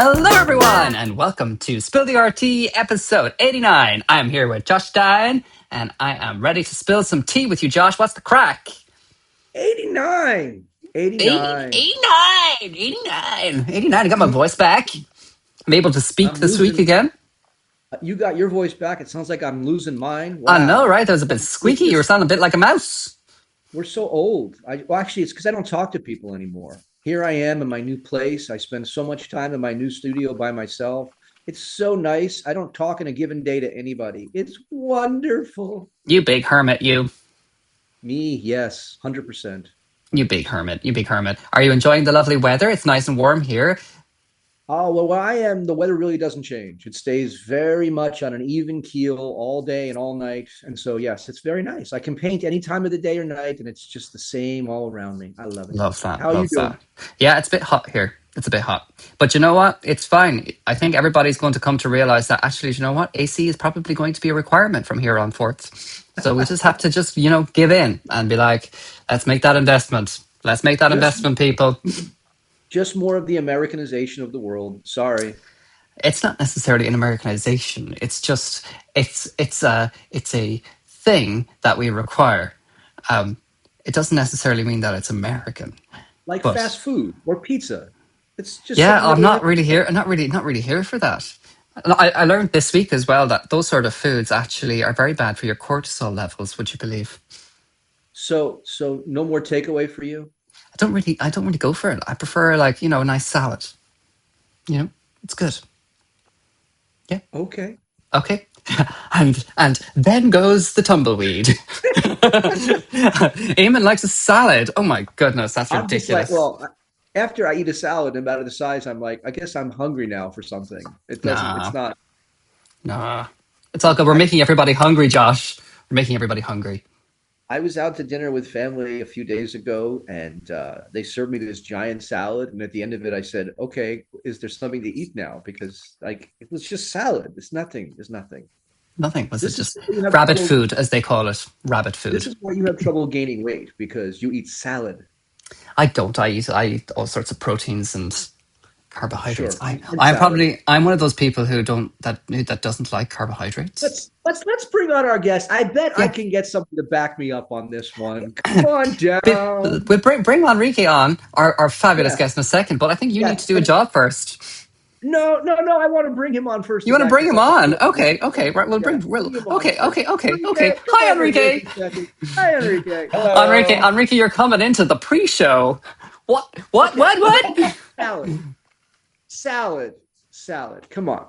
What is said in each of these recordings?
Hello, everyone, and welcome to Spill the RT episode 89. I'm here with Josh Stein, and I am ready to spill some tea with you, Josh. What's the crack? 89. 80, 89. 89, 89, 89. I got my voice back. I'm able to speak I'm this week losing. again. You got your voice back. It sounds like I'm losing mine. I know, Wow. right? That was a bit squeaky. You were sounding a bit like a mouse. We're so old. Well, actually, it's because I don't talk to people anymore. Here I am in my new place. I spend so much time in my new studio by myself. It's so nice. I don't talk in a given day to anybody. It's wonderful. You big hermit, you. Me, yes, 100%. You big hermit. You big hermit. Are you enjoying the lovely weather? It's nice and warm here. Oh, well, where I am, the weather really doesn't change. It stays very much on an even keel all day and all night. And so, yes, it's very nice. I can paint any time of the day or night, and it's just the same all around me. I love it. Love that. How are you Love doing? that. Yeah, it's a bit hot here. It's a bit hot. But you know what? It's fine. I think everybody's going to come to realize that actually, you know what? AC is probably going to be a requirement from here on forth. So we just have to give in and be like, let's make that investment. Let's make that Just, investment, people. just more of the Americanization of the world. Sorry. It's not necessarily an Americanization. It's just it's a thing that we require. Um, it doesn't necessarily mean that it's American, Like but fast food or pizza. It's just yeah, something that I'm we not like. really here. I'm not really here for that. And I learned this week as well that those sort of foods actually are very bad for your cortisol levels. Would you believe? So no more takeaway for you? I don't really go for it. I prefer like a nice salad. It's good. Yeah. Okay. Okay. And then goes the tumbleweed. Eamon likes a salad. Oh my goodness, that's I'm just like, ridiculous. well, after I eat a salad about the size, I'm like, I guess I'm hungry now for something. It's Nah, not. nah. It's all good. We're making everybody hungry, Josh. We're making everybody hungry. I was out to dinner with family a few days ago, and they served me this giant salad. And at the end of it, I said, "Okay, is there something to eat now?" Because like it was just salad. It's nothing. There's nothing. Nothing. Was it This is just why you have rabbit trouble. food, as they call it? Rabbit This food. is why you have trouble gaining weight because you eat salad. I don't. I eat all sorts of proteins and carbohydrates. Sure, I and I'm salad. probably I'm one of those people that doesn't like carbohydrates. Let's bring on our guest. I bet I Yeah. can get something to back me up on this one. Come on But down. we'll bring Enrique on, our fabulous Yeah, guest, in a second. But I think you need yeah. to do a And job first. no, no, no. I want to bring him on first You to want to back bring this him up. on? Okay, okay, right. We'll Yeah, bring. We'll, bring him on okay, first. okay, okay, okay. Enrique, come Hi, on in here Enrique. for a second. Hi, Enrique. Enrique, Hello. Enrique, you're coming into the pre-show. What? What? Okay, What? What? salad, salad, salad. Come on.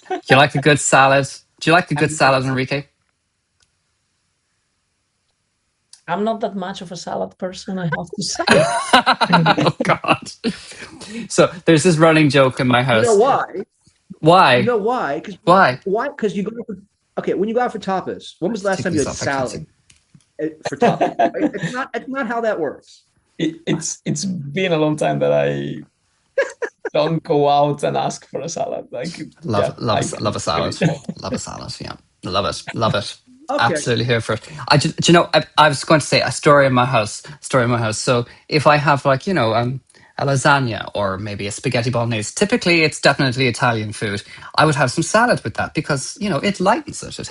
Do you like a good salad? Do you like a good I'm salad, Enrique? I'm not that much of a salad person, I have to say. Oh God! So there's this running joke in my You know house. why? You Why? know why? Because Why? why? Because you go for okay. When you go out for tapas, when I have was to the last take time you these had off. I can't see. salad for tapas? It's not. It's not how that works. It's been a long time that I don't go out and ask for a salad. Like, yeah, I Love can a feel salad. it. Love a salad. Yeah, love it. Love it. Okay. Absolutely here for it. Do you know? I was going to say a story in my house. Story in my house. So if I have like a lasagna or maybe a spaghetti bolognese, typically it's definitely Italian food. I would have some salad with that because it lightens it. It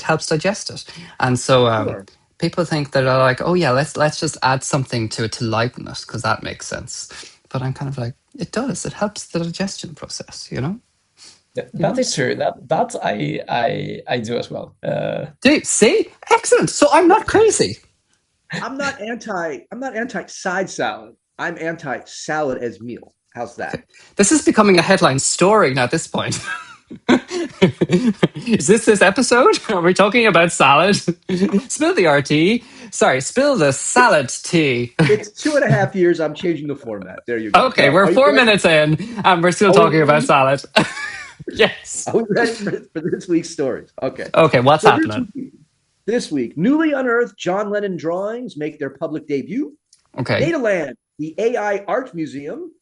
helps digest it. And so Sure. people think that are like, oh yeah, let's just add something to it to lighten it because that makes sense. But I'm kind of like, it does. It helps the digestion process. You That know. is true. That I do as well. Dude, see, excellent. So I'm not crazy. I'm not anti side salad. I'm anti salad as meal. How's that? This is becoming a headline story now at this point. Is this episode? Are we talking about salad? Spill the RT. Sorry, spill the salad tea. It's 2.5 years. I'm changing the format. There you go. Okay, Go. we're Are you 4 minutes ready? in and we're still Are we talking about ready? salad. Yes. Are we ready for this week's stories? Okay. Okay, what's So happening? this week, newly unearthed John Lennon drawings make their public debut. Okay. Dataland, the AI art museum,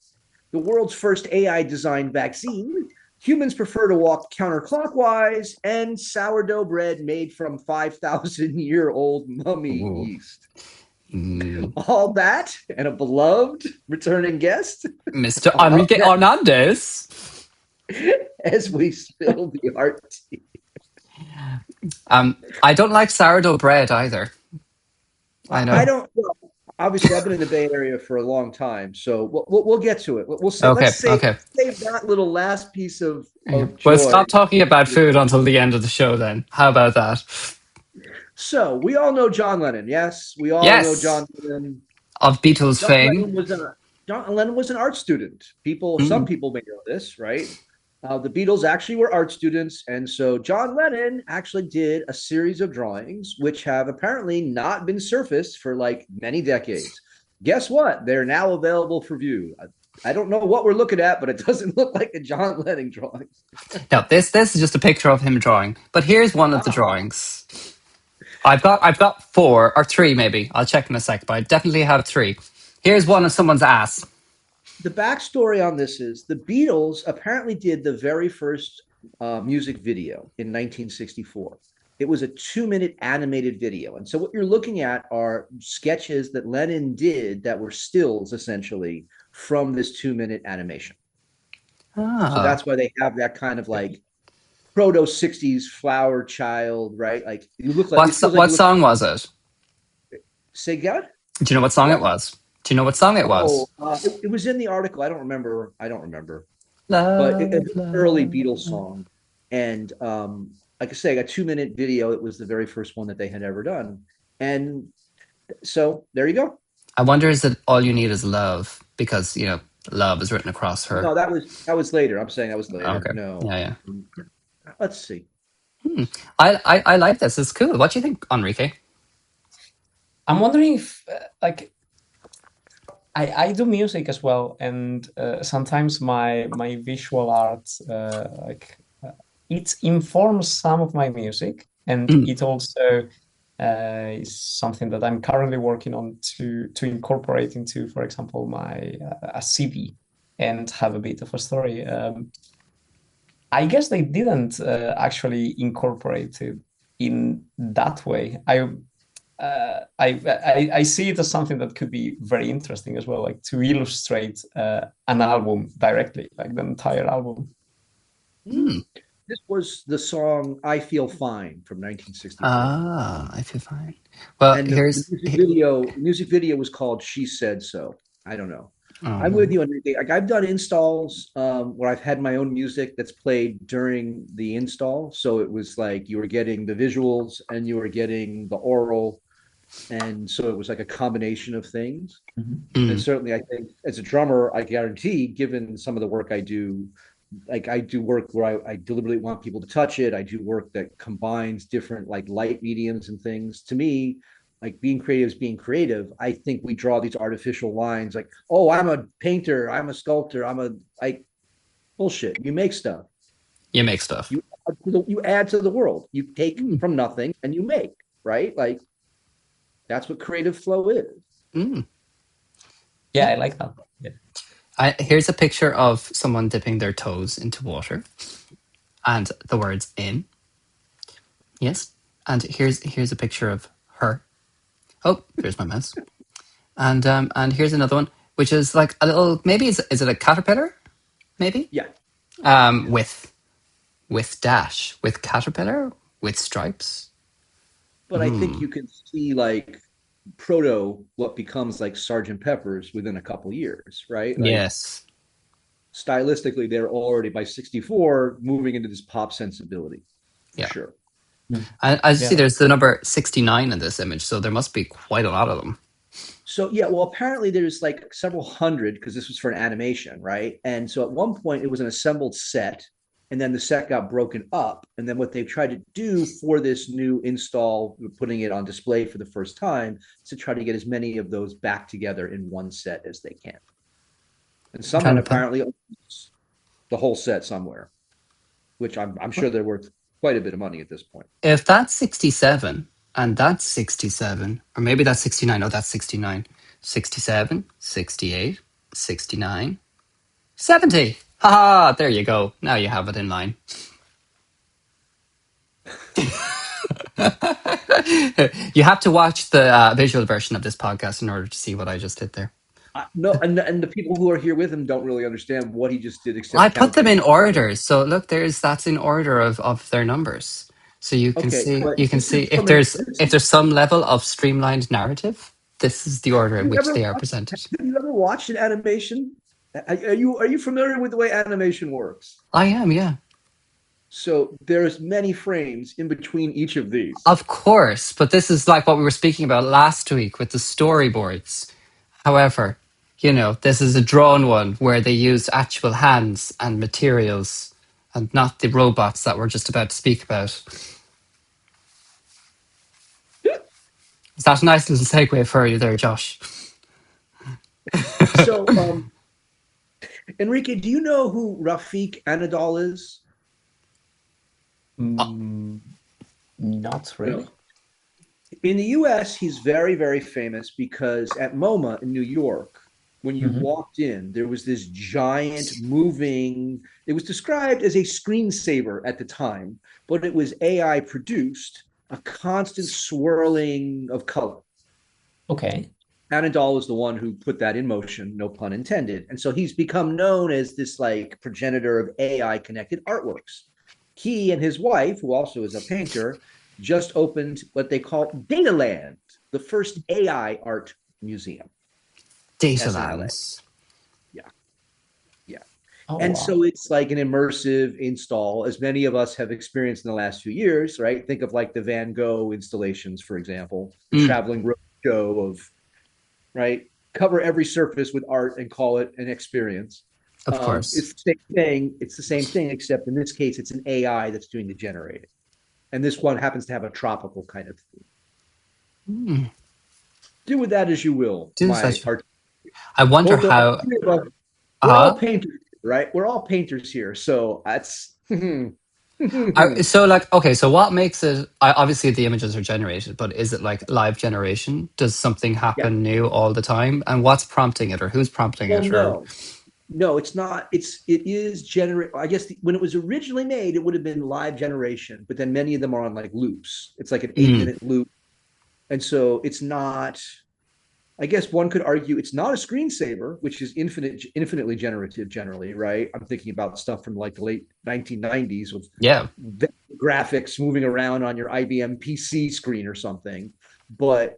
the world's first AI designed vaccine. Humans prefer to walk counterclockwise, and sourdough bread made from 5,000-year-old mummy Ooh. yeast. All that and a beloved returning guest Mr. are up Enrique next Hernandez. as we spill the art tea. I don't like sourdough bread either. I I know. don't. Well, obviously, I've been in the Bay Area for a long time, so we'll get to it. We'll say Okay, okay. save that little last piece of Well, joy. stop talking about food until the end of the show then. How about that? So we all know John Lennon. Yes, we all know Yes, John Lennon. of Beatles John fame. Lennon was a John Lennon was an art student. Some Mm. people may know this, right? The Beatles actually were art students, and so John Lennon actually did a series of drawings which have apparently not been surfaced for like many decades. Guess what? They're now available for view. I don't know what we're looking at, but it doesn't look like a John Lennon drawing. Now, this is just a picture of him drawing. But here's one of the Ah, drawings. I've got four or three maybe. I'll check in a sec, but I definitely have three. Here's one of someone's ass. the backstory on this is the Beatles apparently did the very first music video in 1964. It was a 2 minute animated video. And so what you're looking at are sketches that Lennon did that were stills essentially from this 2 minute animation. So Ah, that's why they have that kind of like proto 60s flower child, right? Like you look like it feels like what you look song was it? say God? Do you know what song it What? was? Do you know what song it Oh, was? it was in the article. I don't remember. I don't remember. But it's Love, an early love, Beatles love. song. And like I say, a 2 minute video. It was the very first one that they had ever done. And so there you go. I wonder is it all you need is love because love is written across her. No, that was later. I'm saying that was later. Okay, No. yeah, yeah. Let's see. Hmm. I like this. It's cool. What do you think, Enrique? I'm wondering if like I do music as well, and sometimes my visual art it informs some of my music, and Mm. it also is something that I'm currently working on to incorporate into, for example, my a CV and have a bit of a story. I guess they didn't actually incorporate it in that way. I see it as something that could be very interesting as well, like to illustrate an album directly, like the entire album. Mm. This was the song "I Feel Fine" from 1964, Ah, I feel fine. Well, and the here's. music video was called "She Said So." I don't know. Oh I'm with no. you, Enrique. Like I've done installs where I've had my own music that's played during the install. So it was like you were getting the visuals and you were getting the oral, and so it was like a combination of things. And Mm. certainly, I think as a drummer, I guarantee, given some of the work I do, like I do work where I deliberately want people to touch it. I do work that combines different like light mediums and things. To me, like being creative is being creative. I think we draw these artificial lines like, oh, I'm a painter, I'm a sculptor, I'm a like bullshit. You make stuff. You make stuff. You add to the world. You take Mm. from nothing and you make, right? Like that's what creative flow is. Mm. Yeah, Yeah. I like that. Yeah. Here's a picture of someone dipping their toes into water and the words in. Yes. And here's a picture of her. Oh, there's my mouse. And here's another one, which is like a little. Maybe is it a caterpillar? Maybe. Yeah. With caterpillar with stripes. But I think Hmm. you can see like proto what becomes like Sergeant Pepper's within a couple years, right? Like Yes. stylistically, they're already by 64 moving into this pop sensibility for Yeah. sure. I see. Yeah. There's the number 69 in this image, so there must be quite a lot of them. So yeah, well, apparently there's like several hundred because this was for an animation, right? And so at one point it was an assembled set, and then the set got broken up. And then what they've tried to do for this new install, putting it on display for the first time, is to try to get as many of those back together in one set as they can. And I'm trying someone to find. apparently owns the whole set somewhere, which I'm sure they're worth quite a bit of money at this point. If that's 67 and that's 67, or maybe that's 69. Oh, that's 69. 67, 68, 69, 70. Ha! There you go. Now you have it in line. You have to watch the visual version of this podcast in order to see what I just did there. No, and the people who are here with him don't really understand what he just did, I except put them in counting. order. So look, that's in order of their numbers. So Okay, but you can this see is from an. This if is, there's some level of streamlined narrative, this is the order have in you which ever they are watched? presented. Have you ever watched an animation? Are you familiar with the way animation works? I am, yeah. So there's many frames in between each of these. Of course, but this is like what we were speaking about last week with the storyboards. However, this is a drawn one where they use actual hands and materials and not the robots that we're just about to speak about. Is that a nice little segue for you there, Josh? So, Enrique, do you know who Rafik Anadol is? Mm, not No. really. In the US, he's very, very famous because at MoMA in New York, when you Mhm. walked in, there was this giant moving, it was described as a screensaver at the time, but it was AI produced, a constant swirling of color. Okay. Anadol is the one who put that in motion, no pun intended. And so he's become known as this like progenitor of AI connected artworks. He and his wife, who also is a painter, just opened what they call Dataland, the first AI art museum. SNLA. Datalands. Yeah. Yeah. Oh, And wow. so it's like an immersive install, as many of us have experienced in the last few years, right? Think of like the Van Gogh installations, for example, the Mm, traveling road show of, right? Cover every surface with art and call it an experience. of course. It's the same thing. It's the same thing, except in this case, it's an AI that's doing the generating. And this one happens to have a tropical kind of theme. Mm, Do with that as you will, do my such. art. I wonder Both of all how. three of us, we're all Uh, painters, right? We're all painters here. So that's so like, okay, so what makes it? Obviously, the images are generated, but is it like live generation? Does something yeah. happen new all the time? And what's prompting it, or who's prompting Well, it, or no, it's not. It is generate. I guess when it was originally made, it would have been live generation, but then many of them are on like loops. It's like an eight mm, minute loop. And so it's not, I guess one could argue it's not a screensaver, which is infinitely generative generally, right? I'm thinking about stuff from like the late 1990s with yeah, graphics moving around on your IBM PC screen or something. But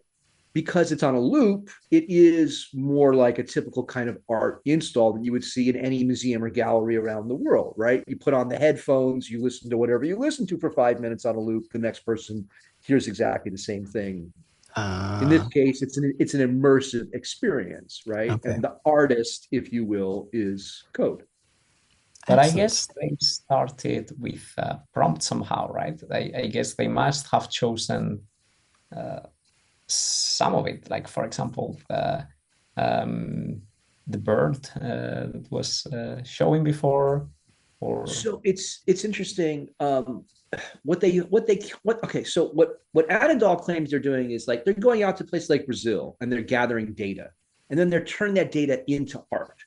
because it's on a loop, it is more like a typical kind of art install that you would see in any museum or gallery around the world, right? You put on the headphones, you listen to whatever you listen to for 5 minutes on a loop. The next person hears exactly the same thing. In this uh, case, it's an immersive experience, right? okay, And the artist, if you will, is code. But I excellent. guess they started with prompt somehow, right? I guess they must have chosen uh, some of it, like for example, um, the bird that was showing before, or So it's interesting. Okay, so what Adendall claims they're doing is like they're going out to places like Brazil and they're gathering data, and then they're turning that data into art,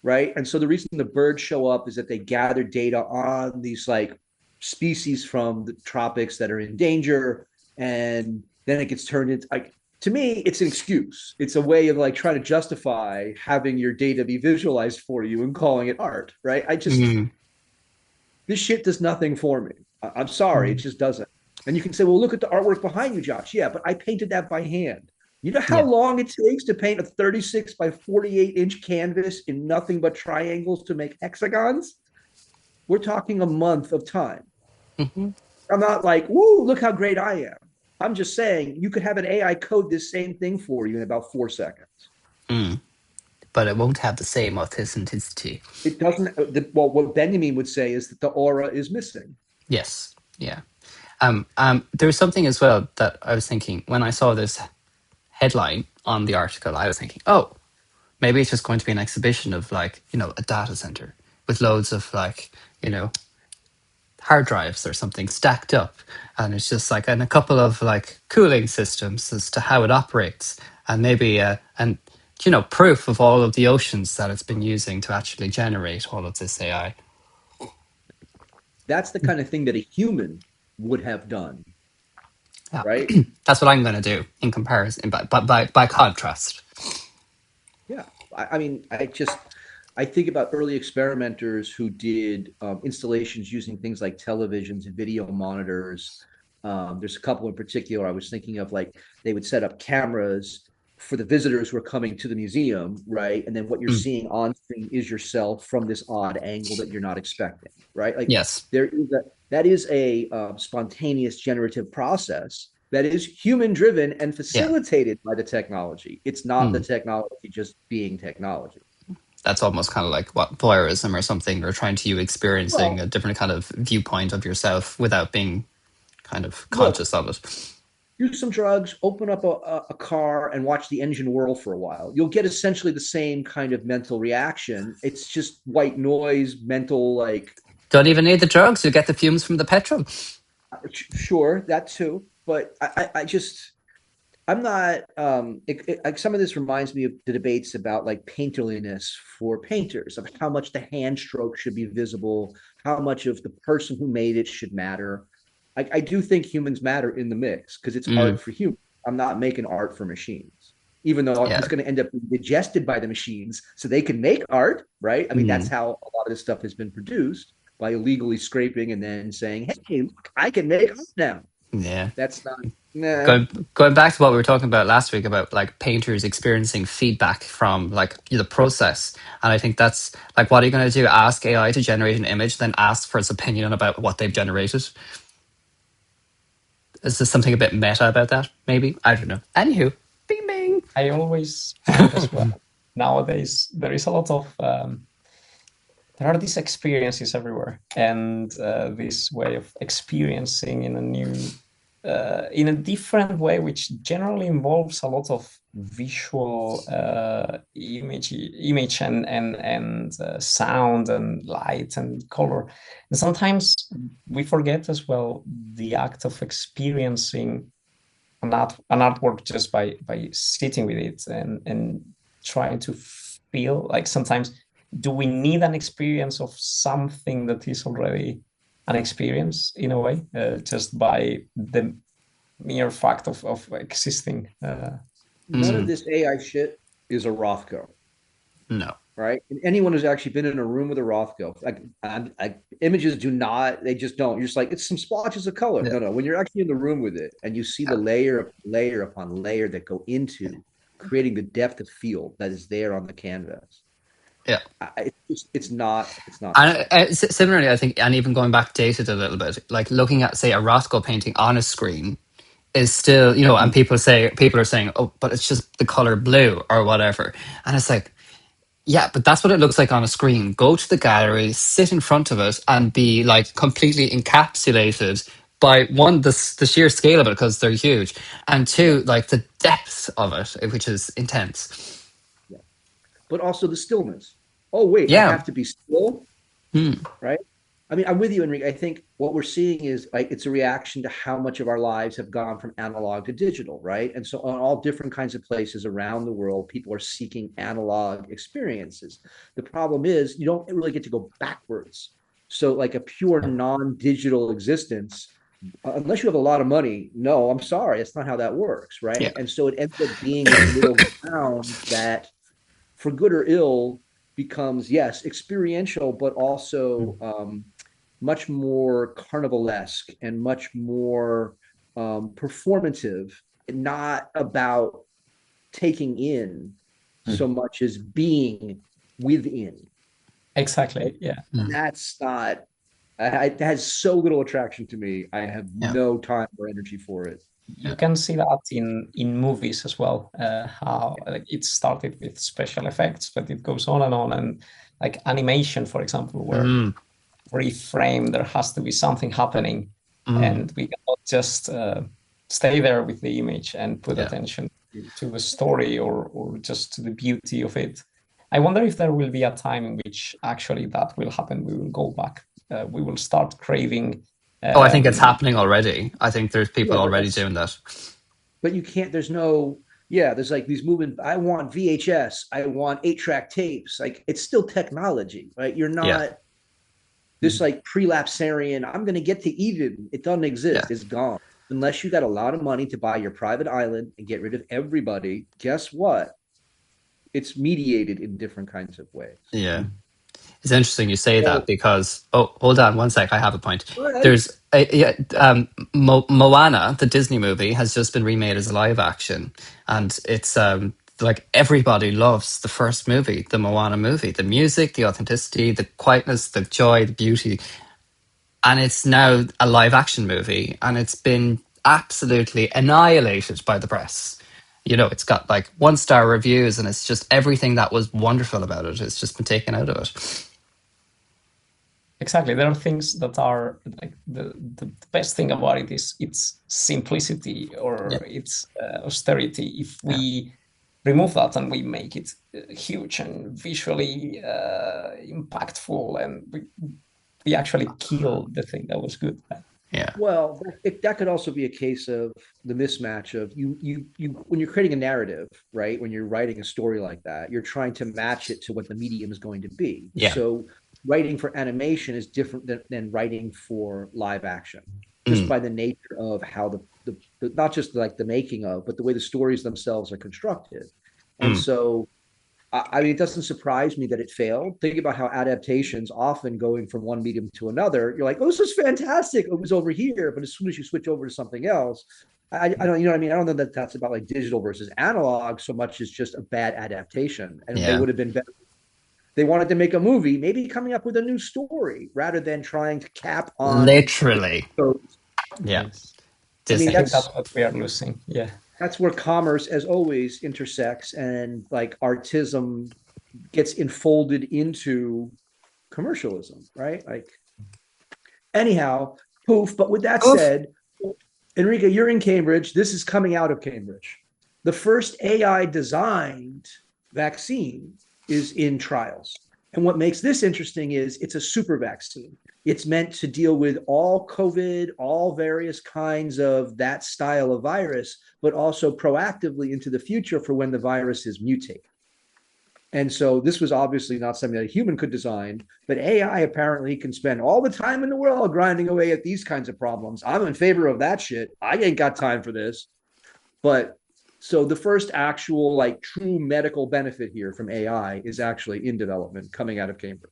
right? And so the reason the birds show up is that they gather data on these like species from the tropics that are in danger, and then it gets turned into like, to me, it's an excuse. It's a way of like trying to justify having your data be visualized for you and calling it art, right? Mm, This shit does nothing for me. I'm sorry, it mm, just doesn't. And you can say, well, look at the artwork behind you, Josh. Yeah, but I painted that by hand. You know how yeah. long it takes to paint a 36 by 48-inch canvas in nothing but triangles to make hexagons? We're talking a month of time. Hmm. I'm not like, woo, look how great I am. I'm just saying you could have an AI code this same thing for you in about 4 seconds. Mm. But it won't have the same authenticity. It doesn't, well, what Benjamin would say is that the aura is missing. Yes, yeah. There was something as well that I was thinking when I saw this headline on the article. I was thinking, oh, maybe it's just going to be an exhibition of like a data center with loads of like hard drives or something stacked up, and it's just like and a couple of like cooling systems as to how it operates, and maybe and proof of all of the oceans that it's been using to actually generate all of this AI. That's the kind of thing that a human would have done. Yeah. right? That's what I'm going to do in comparison, by contrast. Yeah. I mean, I think about early experimenters who did installations using things like televisions and video monitors. There's a couple in particular I was thinking of, like they would set up cameras for the visitors who are coming to the museum, right? And then what you're Mm. seeing on screen is yourself from this odd angle that you're not expecting, right? Like Yes. that is a spontaneous generative process that is human driven and Yeah. facilitated by the technology. It's not the Mm. technology just being technology. That's almost kind of like what voyeurism or something, or trying to you experiencing Well, a different kind of viewpoint of yourself without being kind of look, conscious of it. do some drugs, open up a car and watch the engine whirl for a while. You'll get essentially the same kind of mental reaction. It's just white noise, mental, like, Don't even need the drugs. You get the fumes from the petrol. sure, that too. But I just, I'm not, like some of this reminds me of the debates about like painterliness for painters, of how much the hand stroke should be visible, how much of the person who made it should matter. I do think humans matter in the mix because it's Mm. art for humans. I'm not making art for machines, even though Yeah. it's going to end up being digested by the machines so they can make art, right? I mean, that's Mm. how a lot of this stuff has been produced, by illegally scraping and then saying, hey, look, I can make art now. Yeah. That's not, nah. Going back to what we were talking about last week about like painters experiencing feedback from like the process, and I think that's like, what are you going to do? Ask AI to generate an image, then ask for its opinion about what they've generated? Is there something a bit meta about that? Maybe, I don't know. Anywho, bing bing. I always find as well nowadays there is a lot of there are these experiences everywhere, and this way of experiencing in a new in a different way, which generally involves a lot of visual image and sound and light and color. And sometimes we forget as well the act of experiencing an artwork just by sitting with it and trying to feel. Like sometimes, do we need an experience of something that is already an experience in a way, just by the mere fact of existing? None of Mm, this AI shit is a Rothko, no. right? And anyone who's actually been in a room with a Rothko, images do not, they just don't. You're just like, it's some splotches of color. Yeah. No, no. When you're actually in the room with it and you see the layer upon layer that go into creating the depth of field that is there on the canvas, Yeah. it's not the And same. similarly, I think, and even going back dated a little bit, like looking at, say, a Rothko painting on a screen is still, and people are saying, oh, but it's just the color blue or whatever. And it's like, yeah, but that's what it looks like on a screen. Go to the gallery, sit in front of it, and be like completely encapsulated by one, the sheer scale of it, because they're huge, and Yeah, two, like the depth of it, which is intense. yeah. But also the stillness. Oh, wait, I Yeah. have to be still, Hmm. right? I mean, I'm with you, Enrique. I think what we're seeing is like it's a reaction to how much of our lives have gone from analog to digital, right? And so, on all different kinds of places around the world, people are seeking analog experiences. The problem is you don't really get to go backwards. So, like a pure non-digital existence, unless you have a lot of money, no, I'm sorry, that's not how that works, Yeah. right? And so it ends up being this middle ground that, for good or ill, becomes, yes, experiential, but also much more carnivalesque and much more performative, not about taking in so much as being within. Exactly. Yeah. And that's not, it has so little attraction to me. I have Yeah. no time or energy for it. You can see that in movies as well. How like, it started with special effects, but it goes on, and like animation, for example, where Mm, every frame there has to be something happening, mm, and we cannot just stay there with the image and put yeah. attention to the story or just to the beauty of it. I wonder if there will be a time in which actually that will happen. We will go back. We will start craving. Oh, I think it's Um, happening already. I think there's people Yeah, but already that's, doing that. but you can't, there's no, yeah, there's like these movement. I want VHS, I want 8-track tapes. Like it's still technology, right? You're Yeah. not this like prelapsarian, I'm going to get to Eden. It doesn't Yeah. exist. It's gone. unless you got a lot of money to buy your private island and get rid of everybody, guess what? It's mediated in different kinds of ways. Yeah. It's interesting you say that So, because, oh, hold on one sec. I have a point. go ahead. There's yeah, Moana, the Disney movie, has just been remade as a live action, and it's like everybody loves the first movie, the Moana movie, the music, the authenticity, the quietness, the joy, the beauty, and it's now a live action movie, and it's been absolutely annihilated by the press. You know, it's got like 1-star reviews, and it's just everything that was wonderful about it. It's just been taken out of it. Exactly. There are things that are like the best thing about it is its simplicity or Yeah. its austerity. If Yeah. we remove that and we make it huge and visually impactful, and we actually kill the thing that was good. Yeah. Well, that could also be a case of the mismatch of you when you're creating a narrative, right? When you're writing a story like that, you're trying to match it to what the medium is going to be. Yeah. So writing for animation is different than writing for live action, just Mm. by the nature of how the not just like the making of, but the way the stories themselves are constructed. And Mm. so I mean, it doesn't surprise me that it failed. Think about how adaptations often going from one medium to another, you're like, oh, this is fantastic. It was over here. But as soon as you switch over to something else, I don't, you know what I mean? I don't know that that's about like digital versus analog so much as just a bad adaptation. And they Yeah. would have been better. They wanted to make a movie, maybe coming up with a new story rather than trying to cap on. Literally. Yeah. Yes. I mean, I Disney. think that's what we are losing. Yeah. that's where commerce, as always, intersects and like artism gets enfolded into commercialism, right? Like, anyhow, poof. But with that Oof. said, Enrique, you're in Cambridge. This is coming out of Cambridge. The first AI designed vaccine is in trials. And what makes this interesting is it's a super vaccine. It's meant to deal with all COVID, all various kinds of that style of virus, but also proactively into the future for when the viruses mutate. And so this was obviously not something that a human could design, but AI apparently can spend all the time in the world grinding away at these kinds of problems. I'm in favor of that shit. I ain't got time for this. But so the first actual like true medical benefit here from AI is actually in development coming out of Cambridge.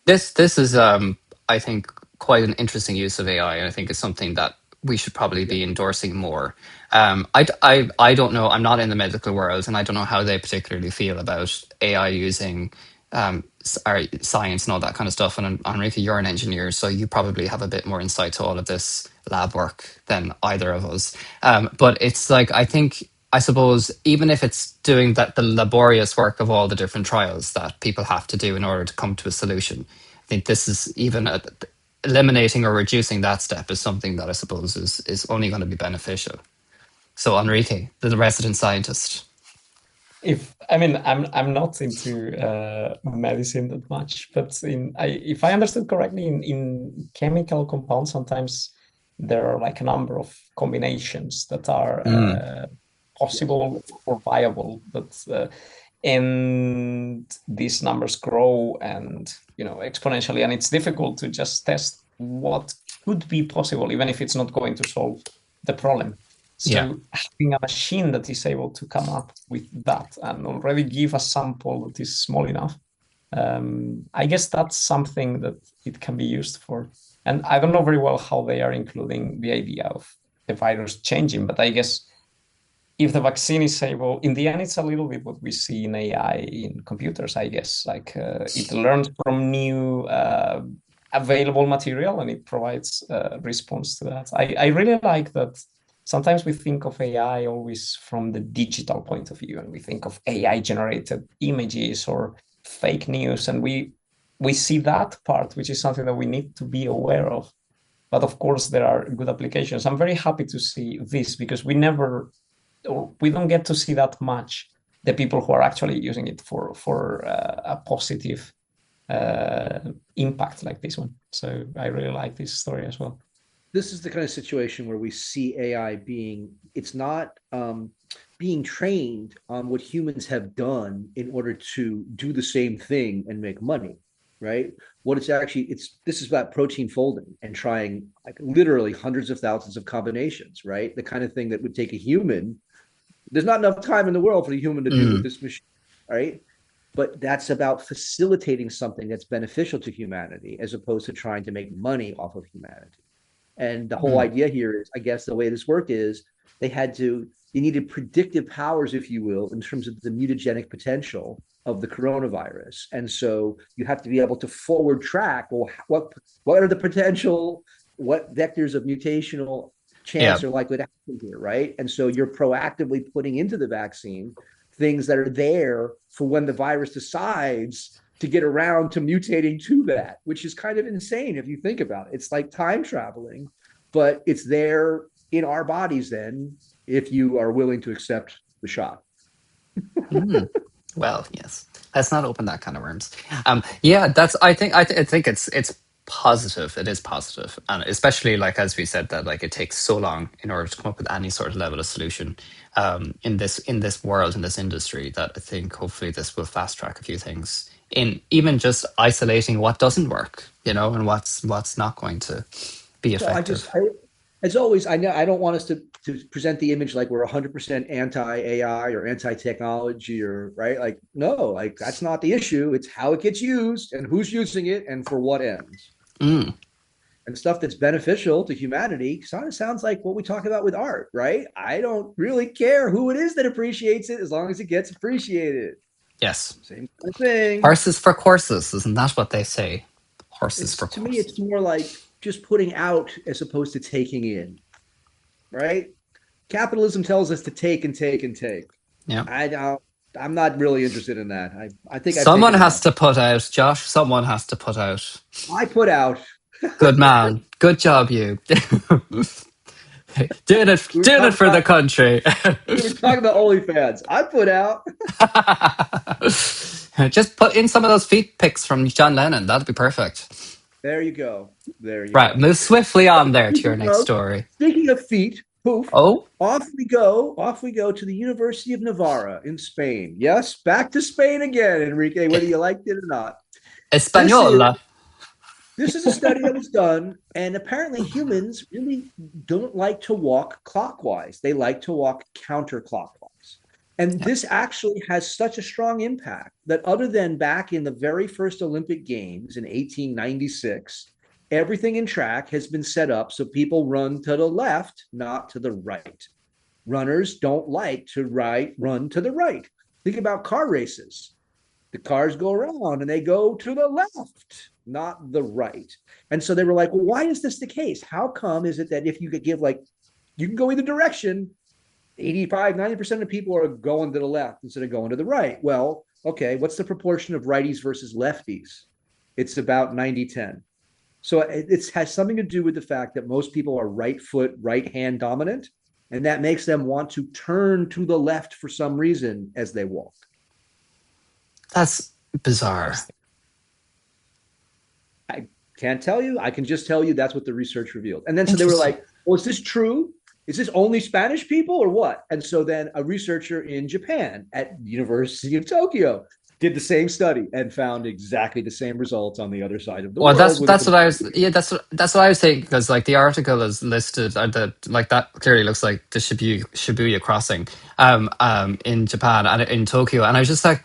This is I think quite an interesting use of AI, and I think it's something that we should probably Yeah. be endorsing more. I don't know. I'm not in the medical world, and I don't know how they particularly feel about AI using science and all that kind of stuff. And Enrique, you're an engineer, so you probably have a bit more insight to all of this lab work than either of us. But it's like I suppose even if it's doing that the laborious work of all the different trials that people have to do in order to come to a solution, I think this is even eliminating or reducing that step is something that I suppose is only going to be beneficial. So Enrique, the resident scientist. If I mean, I'm not into medicine that much, but if I understood correctly, in chemical compounds, sometimes there are like a number of combinations that are Mm. possible or viable, but and these numbers grow and exponentially, and it's difficult to just test what could be possible, even if it's not going to solve the problem. Yeah. So having a machine that is able to come up with that and already give a sample that is small enough, I guess that's something that it can be used for. And I don't know very well how they are including the idea of the virus changing, but I guess if the vaccine is able, in the end, it's a little bit what we see in AI in computers, I guess. Like it learns from new available material and it provides a response to that. I really like that. Sometimes we think of AI always from the digital point of view, and we think of AI generated images or fake news, and we see that part, which is something that we need to be aware of. But of course, there are good applications. I'm very happy to see this because we don't get to see that much the people who are actually using it for a positive impact like this one. So I really like this story as well. This is the kind of situation where we see AI it's not being trained on what humans have done in order to do the same thing and make money. right? What it's actually, this is about protein folding and trying like literally hundreds of thousands of combinations, right? The kind of thing that would take a human. There's not enough time in the world for the human to do with Mm, this machine, right? But that's about facilitating something that's beneficial to humanity as opposed to trying to make money off of humanity. And the whole mm, idea here is, I guess, the way this worked is they needed predictive powers, if you will, in terms of the mutagenic potential of the coronavirus. And so you have to be able to forward track, well, what are the potential, what vectors of mutational yeah. chance are likely to happen here, right? And so you're proactively putting into the vaccine things that are there for when the virus decides to get around to mutating to that, which is kind of insane if you think about it. It's like time traveling, but it's there in our bodies then if you are willing to accept the shot. Mm. Well, yes. Let's not open that kind of worms. Yeah, that's. I think it's positive. It is positive, and especially like as we said that like it takes so long in order to come up with any sort of level of solution in this world in this industry that I think hopefully this will fast track a few things in even just isolating what doesn't work, and what's not going to be So effective. as always, I know I don't want us to present the image like we're 100% anti AI or anti technology or right. Like, no, like that's not the issue. It's how it gets used and who's using it and for what ends. Mm, And stuff that's beneficial to humanity sort of sounds like what we talk about with art, right? I don't really care who it is that appreciates it as long as it gets appreciated. yes. Same kind of thing. Horses for courses, isn't that what they say? Horses It's for to me, courses. it's more like just putting out as opposed to taking in, right? Capitalism tells us to take and take and take. Yeah. I don't. I'm not really interested in that. I think I've Someone taken has enough. to put out, Josh. Someone has to put out. I put out. Good man. Good job, you. doing it, We were doing it talking for the about. country. We were talking about OnlyFans. I put out. Just put in some of those feet pics from John Lennon. That'd be perfect. There you go. There you Right, go. move swiftly on there to your Speaking next of, story. speaking of feet, poof, Oh, off we go. Off we go to the University of Navarra in Spain. Yes, back to Spain again, Enrique, whether you liked it or not. This is Española. this is a study that was done, and apparently humans really don't like to walk clockwise. They like to walk counterclockwise. And this actually has such a strong impact that other than back in the very first Olympic Games in 1896, everything in track has been set up so people run to the left, not to the right. Runners don't like to run to the right. Think about car races. The cars go around and they go to the left, not the right. And so they were like, well, why is this the case? How come is it that if you could give like, you can go either direction, 85, 90% of people are going to the left instead of going to the right. Well, okay, what's the proportion of righties versus lefties? It's about 90-10. So it has something to do with the fact that most people are right foot, right hand dominant, and that makes them want to turn to the left for some reason as they walk. That's bizarre. I can't tell you. I can just tell you that's what the research revealed. And then so they were Interesting. like, well, is this true? Is this only Spanish people or what? And so then a researcher in Japan at University of Tokyo did the same study and found exactly the same results on the other side of the Well, world that's with a that's what I was. completely. Yeah, that's what I was saying because like the article is listed, the like that clearly looks like the Shibuya crossing, in Japan and in Tokyo, and I was just like,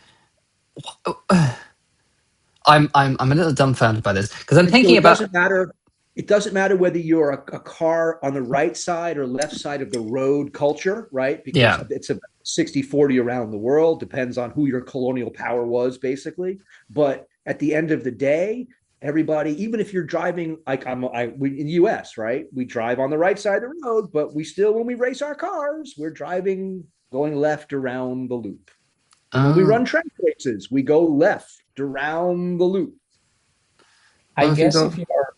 I'm a little dumbfounded by this because I'm And so thinking it about doesn't matter. It doesn't matter whether you're a car on the right side or left side of the road culture, right? Because yeah. it's a 60-40 around the world, depends on who your colonial power was, basically. But at the end of the day, everybody, even if you're driving, like we in the US, right? We drive on the right side of the road, but we still, when we race our cars, we're driving going left around the loop. And when we run Oh, track races, we go left around the loop. I well, if you guess go, if you are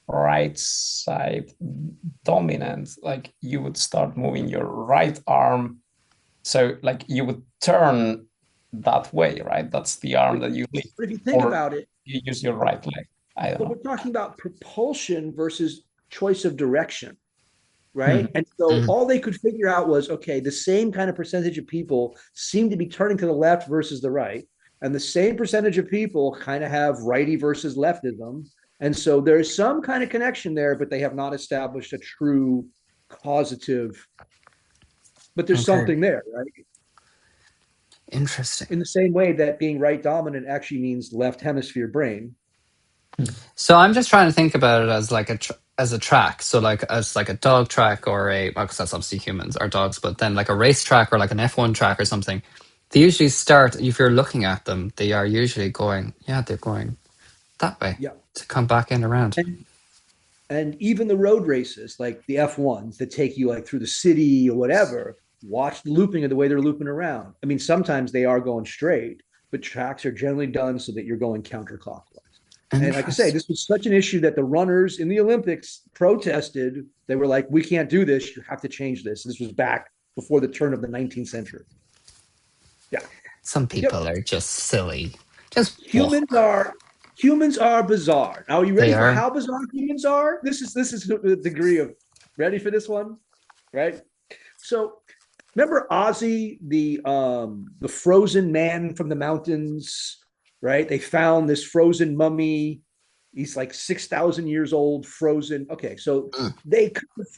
right side dominant, like you would start moving your right arm. So like you would turn that way, right? That's the arm that you leave. But if you think Or about it, you use your right leg. I don't but we're know. talking about propulsion versus choice of direction, hmm, right? And so hmm, all they could figure out was okay, the same kind of percentage of people seem to be turning to the left versus the right. And the same percentage of people kind of have righty versus leftism. And so there's some kind of connection there, but they have not established a true causative. But there's something there, right? Interesting. In the same way that being right dominant actually means left hemisphere brain. So I'm just trying to think about it as like as a track. So like as like a dog track or because that's obviously humans or dogs, but then like a race track or like an F1 track or something. They usually start, if you're looking at them, they are usually going, they're going that way Yeah. to come back in around. And even the road races, like the F1s that take you like through the city or whatever, watch the looping of the way they're looping around. I mean, sometimes they are going straight, but tracks are generally done so that you're going counterclockwise. And like I say, this was such an issue that the runners in the Olympics protested. They were like, we can't do this. You have to change this. This was back before the turn of the 19th century. Yeah. Some people are just silly. Just humans are bizarre. Now, are you ready for how bizarre humans are? This is the degree of ready for this one, right? So remember Ozzy, the frozen man from the mountains, right? They found this frozen mummy. He's like 6,000 years old, frozen. Okay, so they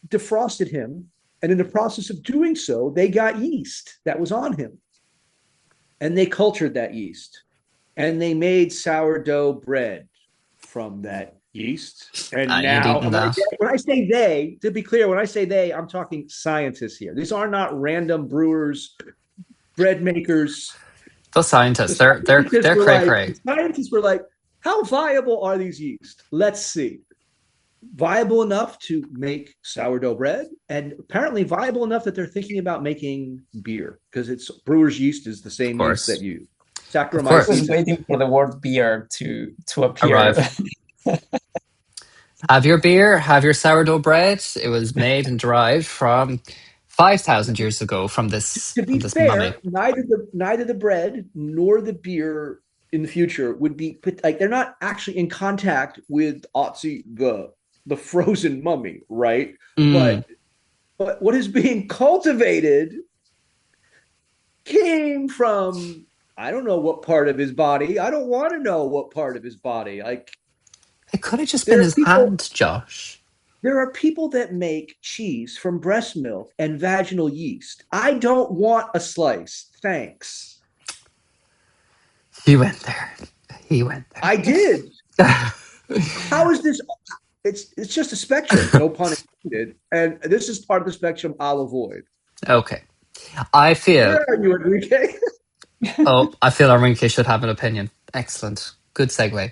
defrosted him. And in the process of doing so, they got yeast that was on him. And they cultured that yeast. And they made sourdough bread from that yeast. And now, when I say they, to be clear, when I say they, I'm talking scientists here. These are not random brewers, bread makers. The scientists, they're cray-cray. Scientists were like, how viable are these yeast? Let's see. Viable enough to make sourdough bread, and apparently viable enough that they're thinking about making beer, because it's brewer's yeast is the same yeast that you Saccharomyces. I was waiting for the word beer to appear. Have your beer, have your sourdough bread. It was made and derived from 5,000 years ago from this. To be fair, mummy. neither the bread nor the beer in the future would be like, they're not actually in contact with Otzi, the frozen mummy, right? But what is being cultivated came from, I don't know what part of his body. I don't want to know what part of his body. Like, it could have just been his hand, Josh. There are people that make cheese from breast milk and vaginal yeast. I don't want a slice. Thanks. He went there. I did. How is this? It's just a spectrum, no pun intended. And this is part of the spectrum I'll avoid. Okay. I feel. Where are you, Enrique? I feel Enrique should have an opinion. Excellent. Good segue.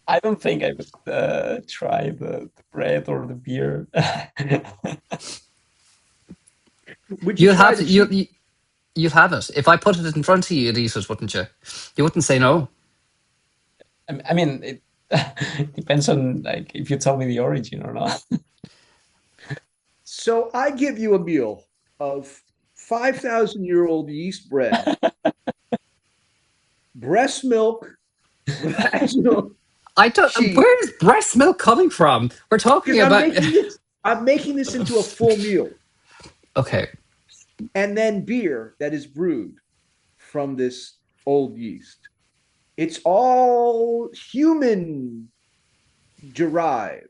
I don't think I would try the bread or the beer. You'll have it. If I put it in front of you, you'd eat it, wouldn't you? You wouldn't say no. I mean, it depends on like if you tell me the origin or not. So I give you a meal of 5,000-year-old yeast bread, breast milk, vaginal. Where is breast milk coming from? We're talking about. I'm making this into a full meal. Okay. And then beer that is brewed from this old yeast. It's all human derived.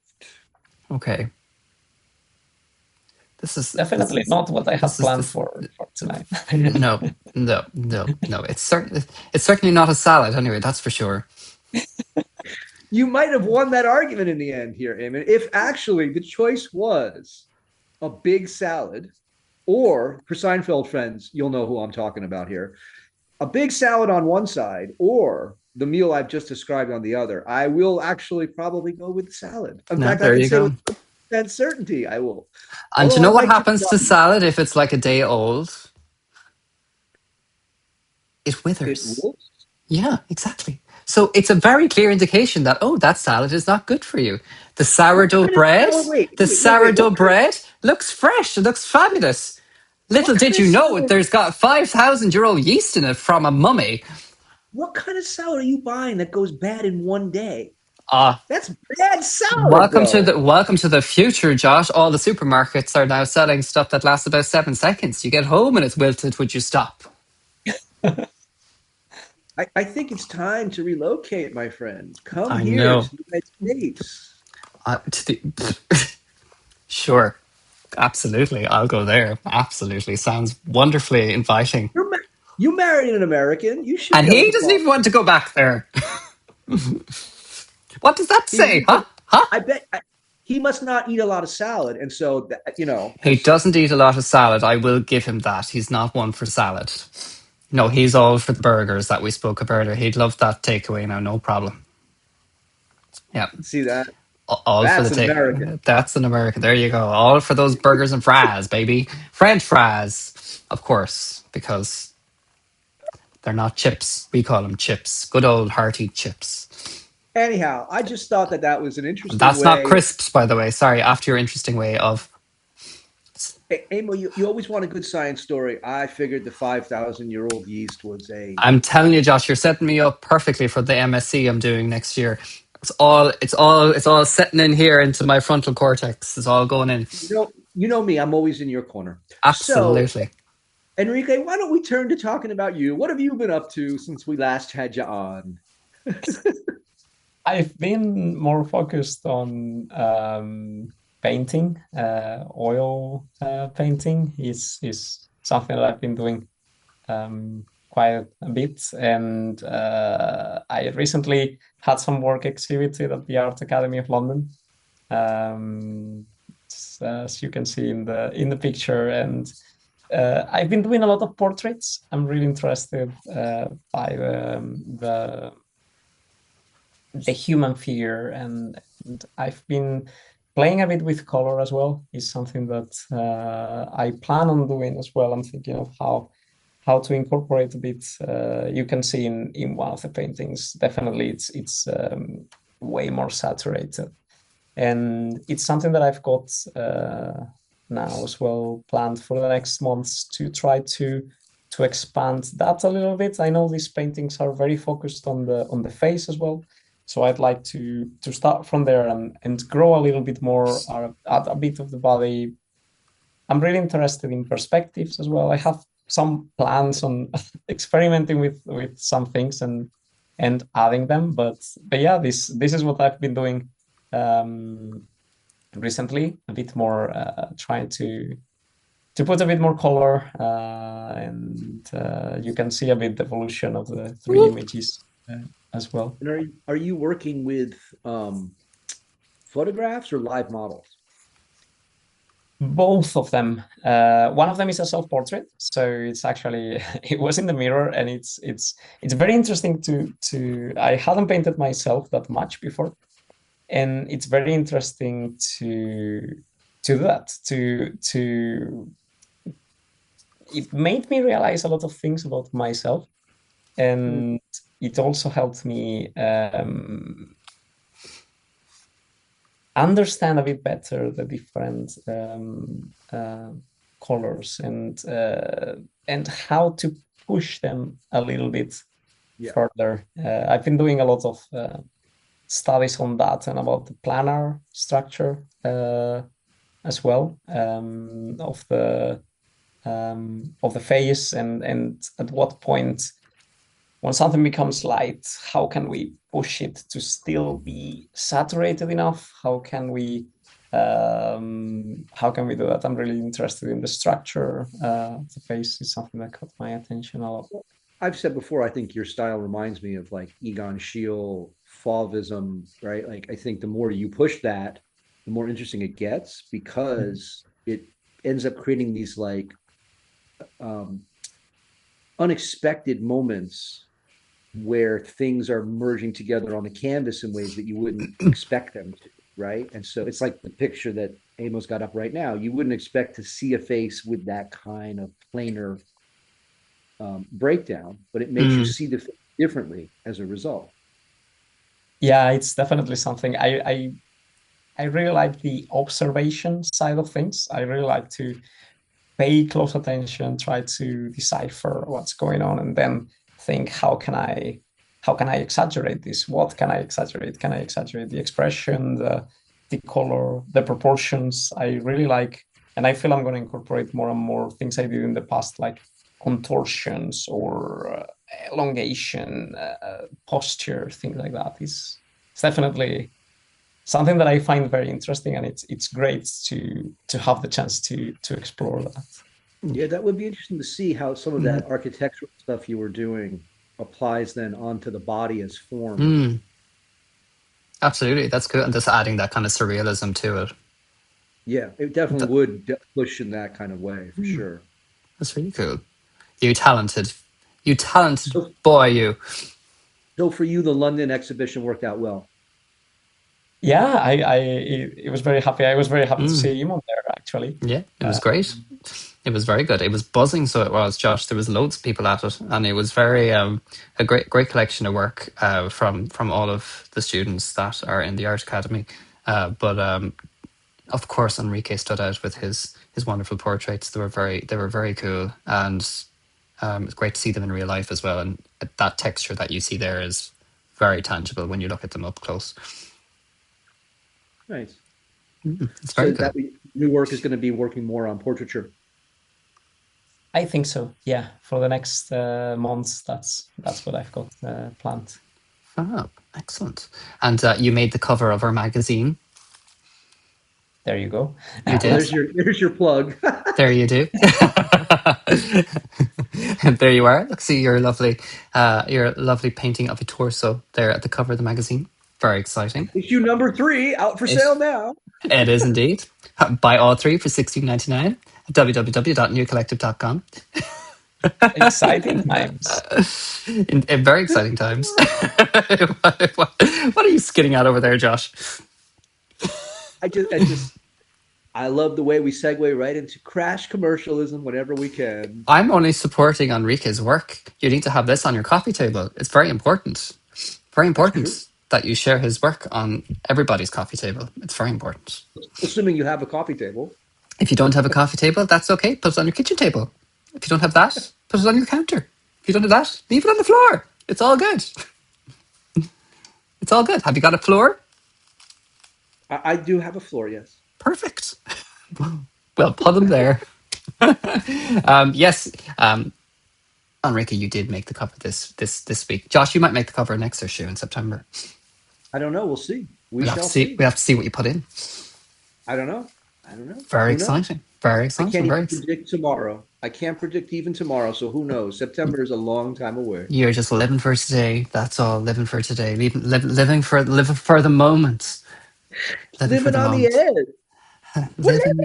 Okay. This is definitely not what I have planned for tonight. No. It's certainly not a salad anyway, that's for sure. You might have won that argument in the end here, Eamonn, if actually the choice was a big salad, or for Seinfeld friends, you'll know who I'm talking about here, a big salad on one side, or the meal I've just described on the other. I will actually probably go with the salad. In fact, I can say with that certainty I will. And do you know what happens to salad if it's like a day old? It withers. It wilts? Yeah, exactly. So it's a very clear indication that, that salad is not good for you. The sourdough bread, bread looks fresh. It looks fabulous. Little did you know there's got 5,000-year-old yeast in it from a mummy. What kind of salad are you buying that goes bad in one day? That's bad salad. Welcome to the future, Josh. All the supermarkets are now selling stuff that lasts about 7 seconds. You get home and it's wilted. Would you stop? I think it's time to relocate, my friend. Come I here know. to the United States. Sure. Absolutely. I'll go there. Absolutely. Sounds wonderfully inviting. You married an American. You should And be able he to doesn't fall. even want to go back there. What does that He say? really Huh? does. Huh? I bet he must not eat a lot of salad, and so that, He because doesn't eat a lot of salad. I will give him that. He's not one for salad. No, he's all for the burgers that we spoke of earlier. He'd love that takeaway now, no problem. Yeah. see that All for the that's an take. American. That's an American. There you go. All for those burgers and fries, baby. French fries, of course, because they're not chips. We call them chips. Good old hearty chips. Anyhow, I just thought that that was an interesting That's not way. crisps, by the way. Sorry, after your interesting way of. Amo, you always want a good science story. I figured the 5,000-year-old yeast was a. I'm telling you, Josh, you're setting me up perfectly for the MSc I'm doing next year. It's all setting in here into my frontal cortex. It's all going in. You know me. I'm always in your corner. So, Absolutely. Enrique, why don't we turn to talking about you? What have you been up to since we last had you on? I've been more focused on painting. Oil painting is something that I've been doing quite a bit, and I recently had some work exhibited at the Art Academy of London. As you can see in the picture, and I've been doing a lot of portraits. I'm really interested by the human figure, and I've been playing a bit with color as well. Is something that I plan on doing as well. I'm thinking of how to incorporate a bit. You can see in one of the paintings, definitely it's way more saturated, and it's something that I've got now as well planned for the next months to try to expand that a little bit. I know these paintings are very focused on the face as well, so I'd like to start from there and grow a little bit more, add a bit of the body. I'm really interested in perspectives as well. I have some plans on experimenting with some things and adding them, but yeah, this is what I've been doing recently, a bit more trying to put a bit more color, and you can see a bit the evolution of the three images as well. And are you working with photographs or live models? Both of them. One of them is a self-portrait, so it's actually it was in the mirror, and it's very interesting to. I hadn't painted myself that much before, and it's very interesting to do that. It made me realize a lot of things about myself, and it also helped me understand a bit better the different colors and how to push them a little bit further. I've been doing a lot of studies on that and about the planar structure as well of the face, and at what point when something becomes light, how can we push it to still be saturated enough? How can we do that? I'm really interested in the structure of the face. Is something that caught my attention a lot. I've said before, I think your style reminds me of like Egon Schiele, Fauvism, right? Like I think the more you push that, the more interesting it gets because it ends up creating these like unexpected moments where things are merging together on the canvas in ways that you wouldn't expect them to, right? And so it's like the picture that Amos got up right now. You wouldn't expect to see a face with that kind of planar breakdown, but it makes you see the face differently as a result. Yeah, it's definitely something I really like the observation side of things. I really like to pay close attention, try to decipher what's going on, and then think, how can I exaggerate this? What can I exaggerate? Can I exaggerate the expression, the color, the proportions? I really like, and I feel I'm going to incorporate more and more things I did in the past, like contortions or elongation, posture, things like that. It's definitely something that I find very interesting, and it's great to have the chance to explore that. Yeah, that would be interesting to see how some of that architectural stuff you were doing applies then onto the body as form. Absolutely, that's good. And just adding that kind of surrealism to it. Yeah, it definitely would push in that kind of way for sure. That's really cool. You talented So, boy, you. so for you, the London exhibition worked out well. Yeah, it was very happy. I was very happy to see Eamonn there, actually. Yeah, it was great. It was very good. It was buzzing, so it was, Josh. There was loads of people at it, and it was very a great collection of work from all of the students that are in the art academy. But of course, Enrique stood out with his wonderful portraits. They were very cool, and it's great to see them in real life as well. And that texture that you see there is very tangible when you look at them up close. Nice. It's So very cool. that new work is going to be working more on portraiture. I think so. Yeah, for the next months, that's what I've got planned. Oh, excellent. And you made the cover of our magazine. There you go. You did. There's your plug. There you do. And there you are. Look, see your lovely painting of a torso there at the cover of the magazine. Very exciting. Issue number 3 out for sale now. It is indeed. Buy all 3 for $16.99 at www.newcollective.com. Exciting times. In very exciting times. What are you skidding at over there, Josh? I love the way we segue right into crash commercialism whenever we can. I'm only supporting Enrique's work. You need to have this on your coffee table. It's very important. Very important that you share his work on everybody's coffee table. It's very important. Assuming you have a coffee table. If you don't have a coffee table, that's okay. Put it on your kitchen table. If you don't have that, put it on your counter. If you don't have that, leave it on the floor. It's all good. It's all good. Have you got a floor? I do have a floor, yes. Perfect. Well, put them there. Yes, Enrique, you did make the cover this week. Josh, you might make the cover next issue in September. I don't know. We'll see. We We'll shall see. We have to see what you put in. I don't know. Very exciting. Very I exciting. can't Very even predict tomorrow. I can't predict even tomorrow. So who knows? September is a long time away. You're just living for today. That's all. Living for today. Living for the moment. Living on the edge. Living on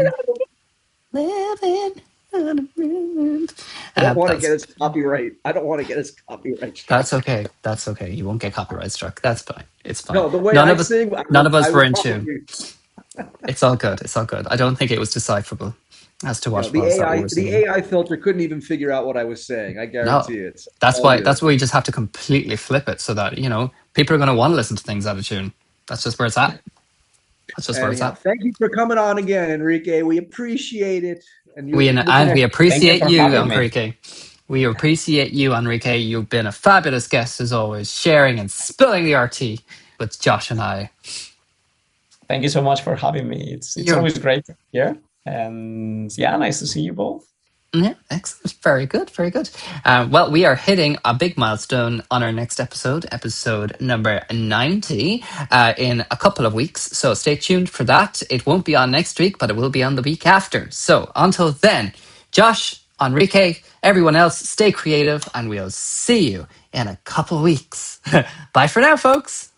the moment. I don't want to get us copyright. I don't want to get us copyright struck. That's okay. That's okay. You won't get copyright struck. That's fine. It's fine. No, the way none I of us, sing, none of us I were will in probably- tune. It's all good. It's all good. I don't think it was decipherable as to what the was that we AI, were the singing. AI filter couldn't even figure out what I was saying. I guarantee it. That's why we just have to completely flip it so that, people are going to want to listen to things out of tune. That's just where it's at. That's just where it's at. Thank you for coming on again, Enrique. We appreciate it. And we appreciate you, Enrique. Me. We appreciate you, Enrique. You've been a fabulous guest as always, sharing and spilling the RT with Josh and I. Thank you so much for having me. It's always great to be here. And yeah, nice to see you both. Yeah, excellent. Very good, very good. Well, we are hitting a big milestone on our next episode number 90, in a couple of weeks. So stay tuned for that. It won't be on next week, but it will be on the week after. So until then, Josh, Enrique, everyone else, stay creative, and we'll see you in a couple of weeks. Bye for now, folks.